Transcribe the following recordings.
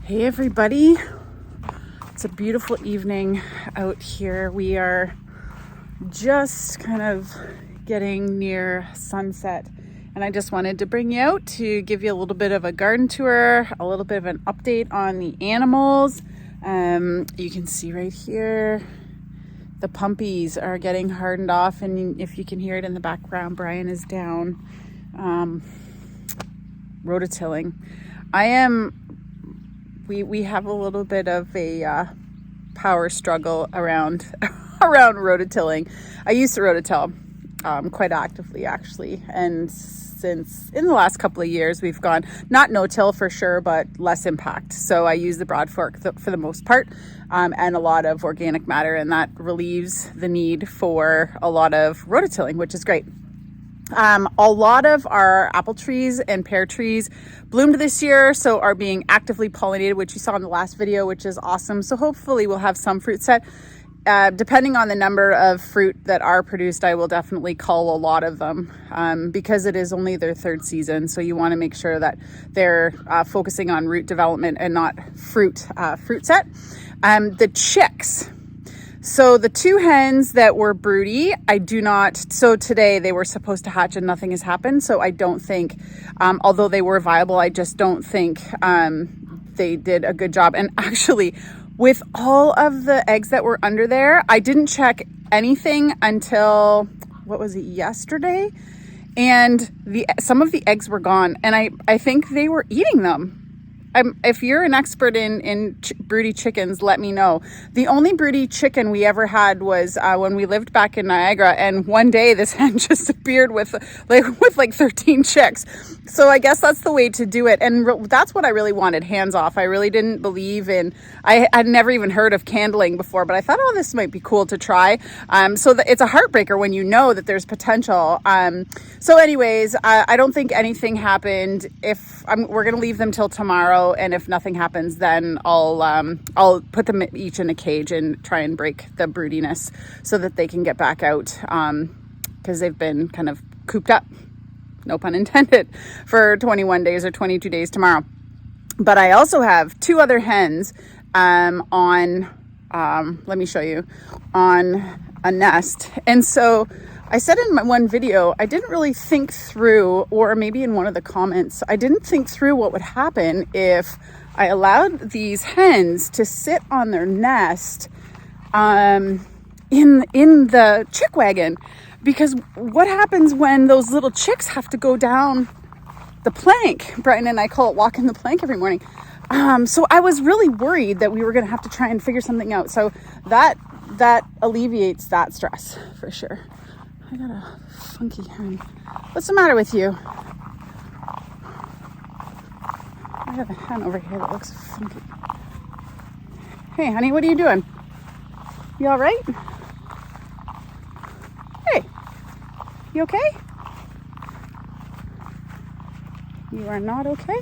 Hey everybody, it's a beautiful evening out here. We are just kind of getting near sunset, and I just wanted to bring you out to give you a little bit of a garden tour, a little bit of an update on the animals. You can see right here the pumpies are getting hardened off, and if you can hear it in the background, Brian is down rototilling. We have a little bit of a power struggle around rototilling. I used to rototill quite actively, actually, and since in the last couple of years we've gone not no-till for sure, but less impact. So I use the broad fork for the most part, and a lot of organic matter, and that relieves the need for a lot of rototilling, which is great. A lot of our apple trees and pear trees bloomed this year, so are being actively pollinated, which you saw in the last video, which is awesome. So hopefully we'll have some fruit set. Depending on the number of fruit that are produced, I will definitely cull a lot of them, because it is only their third season. So you want to make sure that they're focusing on root development and not fruit set. The chicks. So the two hens that were broody, so today they were supposed to hatch and nothing has happened. So I don't think, although they were viable, I just don't think they did a good job. And actually, with all of the eggs that were under there, I didn't check anything until, yesterday? And some of the eggs were gone, and I think they were eating them. If you're an expert in broody chickens, let me know. The only broody chicken we ever had was when we lived back in Niagara, and one day this hen just appeared with 13 chicks. So I guess that's the way to do it, and that's what I really wanted, hands off. I really didn't believe in. I had never even heard of candling before, but I thought, this might be cool to try. It's a heartbreaker when you know that there's potential. So anyways, I don't think anything happened. We're gonna leave them till tomorrow. And if nothing happens, then I'll put them each in a cage and try and break the broodiness so that they can get back out, because they've been kind of cooped up, no pun intended, for 21 days or 22 days tomorrow. But I also have two other hens let me show you, on a nest. And so I said in my one video, I didn't really think through, or maybe in one of the comments, I didn't think through what would happen if I allowed these hens to sit on their nest in the chick wagon. Because what happens when those little chicks have to go down the plank? Brian and I call it walking the plank every morning. So I was really worried that we were going to have to try and figure something out. So that alleviates that stress for sure. I got a funky hen. What's the matter with you? I have a hen over here that looks funky. Hey, honey, what are you doing? You all right? Hey, you okay? You are not okay?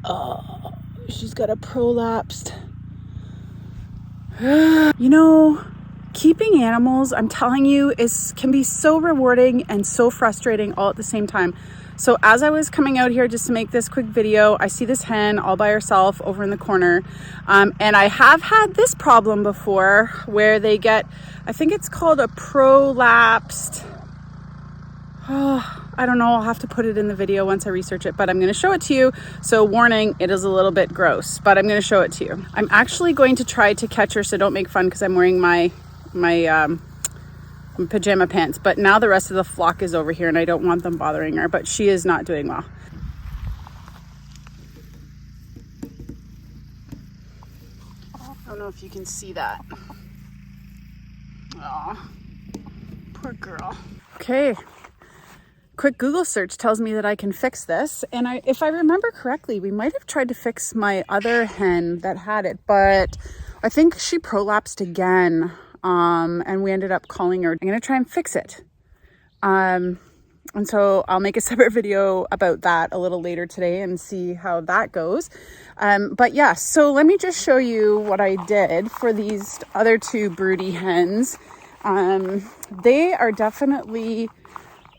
Oh, she's got a prolapsed. Keeping animals, I'm telling you, can be so rewarding and so frustrating all at the same time. So as I was coming out here just to make this quick video, I see this hen all by herself over in the corner. And I have had this problem before where they get, I think it's called a prolapsed. I don't know, I'll have to put it in the video once I research it, but I'm going to show it to you. So warning, it is a little bit gross, but I'm going to show it to you. I'm actually going to try to catch her, so don't make fun, because I'm wearing my pajama pants. But now the rest of the flock is over here and I don't want them bothering her, but she is not doing well. I don't know if you can see that. Oh, poor girl. Okay. Quick Google search tells me that I can fix this. And if I remember correctly, we might have tried to fix my other hen that had it, but I think she prolapsed again. And we ended up calling her. I'm going to try and fix it. And so I'll make a separate video about that a little later today and see how that goes. But yeah, so let me just show you what I did for these other two broody hens. They are definitely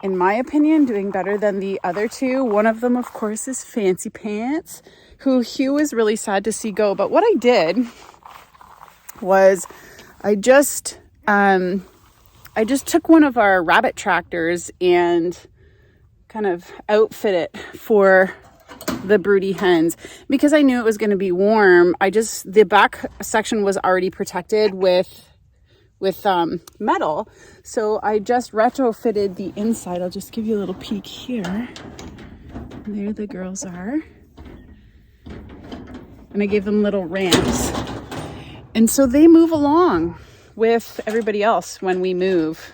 in my opinion, doing better than the other two. One of them, of course, is Fancy Pants, who Hugh is really sad to see go. But what I did was I just took one of our rabbit tractors and kind of outfit it for the broody hens because I knew it was going to be warm. The back section was already protected with metal, so I just retrofitted the inside. I'll just give you a little peek here. There the girls are, and I gave them little ramps, and so they move along with everybody else when we move.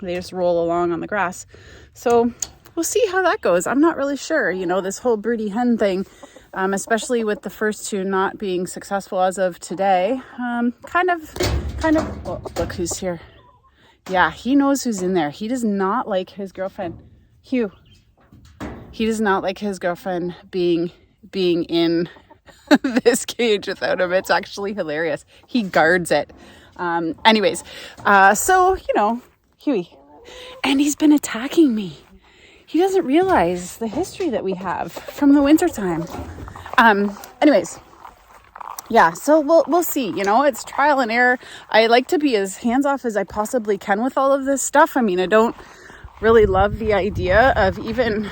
They just roll along on the grass. So we'll see how that goes. I'm not really sure, this whole broody hen thing, especially with the first two not being successful as of today. Kind of, oh, look who's here. Yeah, he knows who's in there. He does not like his girlfriend, Hugh. He does not like his girlfriend being in this cage without him. It's actually hilarious. He guards it. Anyways, so, Huey, and he's been attacking me. He doesn't realize the history that we have from the wintertime. Anyways, yeah, so we'll see, it's trial and error. I like to be as hands-off as I possibly can with all of this stuff. I mean, I don't really love the idea of even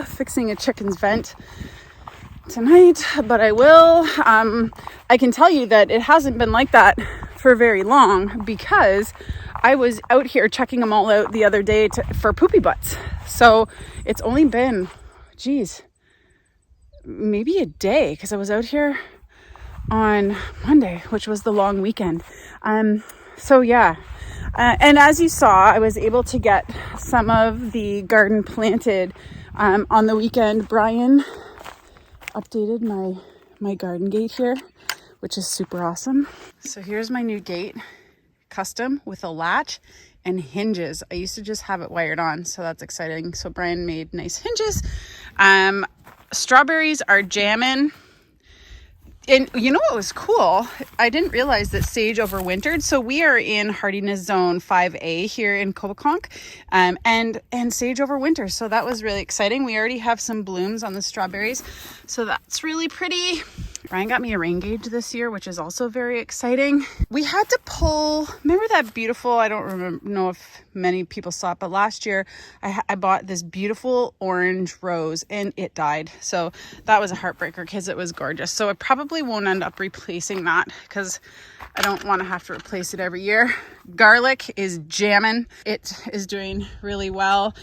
fixing a chicken's vent tonight, but I will. I can tell you that it hasn't been like that for very long because I was out here checking them all out the other day for poopy butts. So it's only been, maybe a day, because I was out here on Monday, which was the long weekend. So yeah. And as you saw, I was able to get some of the garden planted on the weekend. Brian updated my garden gate here, which is super awesome. So here's my new gate, custom with a latch and hinges. I used to just have it wired on, so that's exciting. So Brian made nice hinges. Strawberries are jamming. And you know what was cool? I didn't realize that sage overwintered. So we are in hardiness zone 5A here in Coboconk, and sage overwinters. So that was really exciting. We already have some blooms on the strawberries, so that's really pretty. Ryan got me a rain gauge this year, which is also very exciting. We had to pull, remember that beautiful, I don't know if many people saw it, but last year I bought this beautiful orange rose and it died. So that was a heartbreaker because it was gorgeous. So I probably won't end up replacing that because I don't want to have to replace it every year. Garlic is jamming. It is doing really well.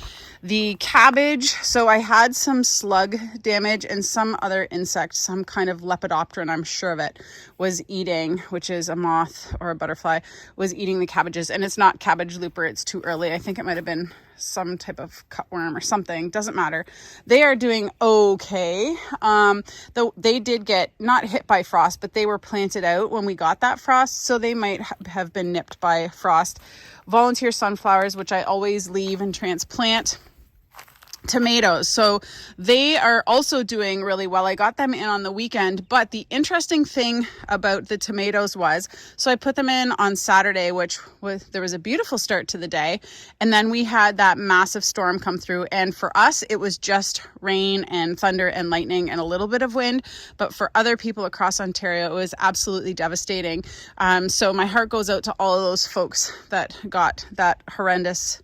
The cabbage, so I had some slug damage and some other insect, some kind of lepidopteran, I'm sure of it, was eating, which is a moth or a butterfly, was eating the cabbages. And it's not cabbage looper, it's too early. I think it might have been some type of cutworm or something, doesn't matter. They are doing okay. Though they did get not hit by frost, but they were planted out when we got that frost, so they might have been nipped by frost. Volunteer sunflowers, which I always leave and transplant. Tomatoes, so they are also doing really well. I got them in on the weekend, but the interesting thing about the tomatoes was, so I put them in on Saturday, there was a beautiful start to the day, and then we had that massive storm come through, and for us it was just rain and thunder and lightning and a little bit of wind, but for other people across Ontario it was absolutely devastating. So my heart goes out to all of those folks that got that horrendous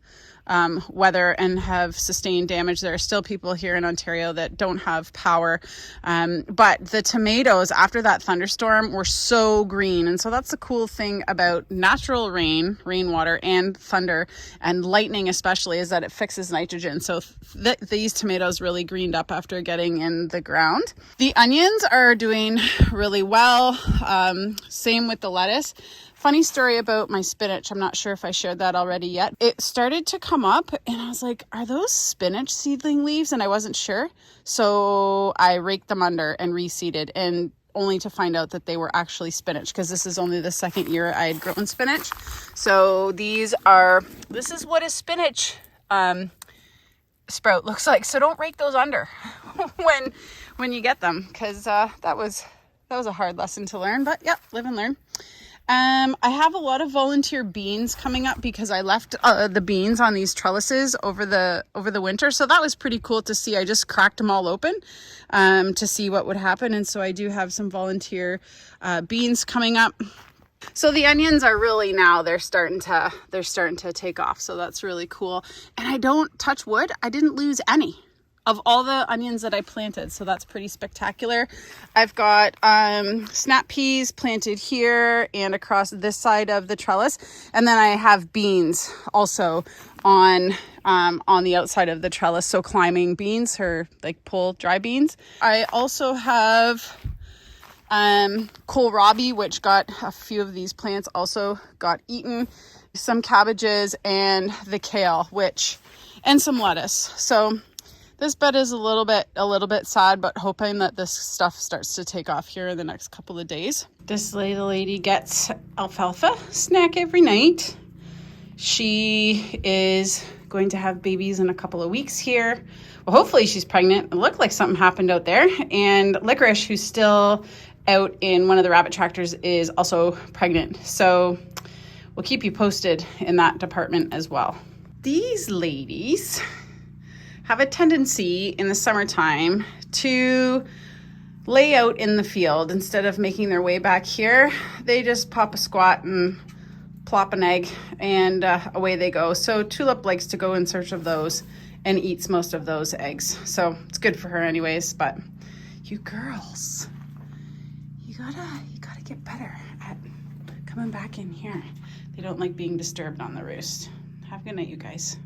weather and have sustained damage. There are still people here in Ontario that don't have power. But the tomatoes after that thunderstorm were so green. And so that's the cool thing about natural rainwater and thunder and lightning especially, is that it fixes nitrogen. So these tomatoes really greened up after getting in the ground. The onions are doing really well. Same with the lettuce. Funny story about my spinach. I'm not sure if I shared that already yet. It started to come up and I was like, are those spinach seedling leaves? And I wasn't sure. So I raked them under and reseeded, and only to find out that they were actually spinach, because this is only the second year I had grown spinach. So this is what a spinach sprout looks like. So don't rake those under when you get them, because that was a hard lesson to learn, but yeah, live and learn. I have a lot of volunteer beans coming up because I left the beans on these trellises over the winter. So that was pretty cool to see. I just cracked them all open to see what would happen. And so I do have some volunteer beans coming up. So the onions are really now they're starting to take off. So that's really cool. And I don't touch wood. I didn't lose any of all the onions that I planted. So that's pretty spectacular. I've got snap peas planted here and across this side of the trellis. And then I have beans also on the outside of the trellis. So climbing beans or like pull dry beans. I also have kohlrabi, which got a few of these plants also got eaten. Some cabbages and the kale, and some lettuce. So this bed is a little bit sad, but hoping that this stuff starts to take off here in the next couple of days. This little lady gets alfalfa snack every night. She is going to have babies in a couple of weeks here. Well, hopefully she's pregnant. It looked like something happened out there. And Licorice, who's still out in one of the rabbit tractors, is also pregnant. So we'll keep you posted in that department as well. These ladies have a tendency in the summertime to lay out in the field instead of making their way back here. They just pop a squat and plop an egg and away they go. So Tulip likes to go in search of those and eats most of those eggs. So it's good for her anyways, but you girls, you gotta get better at coming back in here. They don't like being disturbed on the roost. Have a good night, you guys.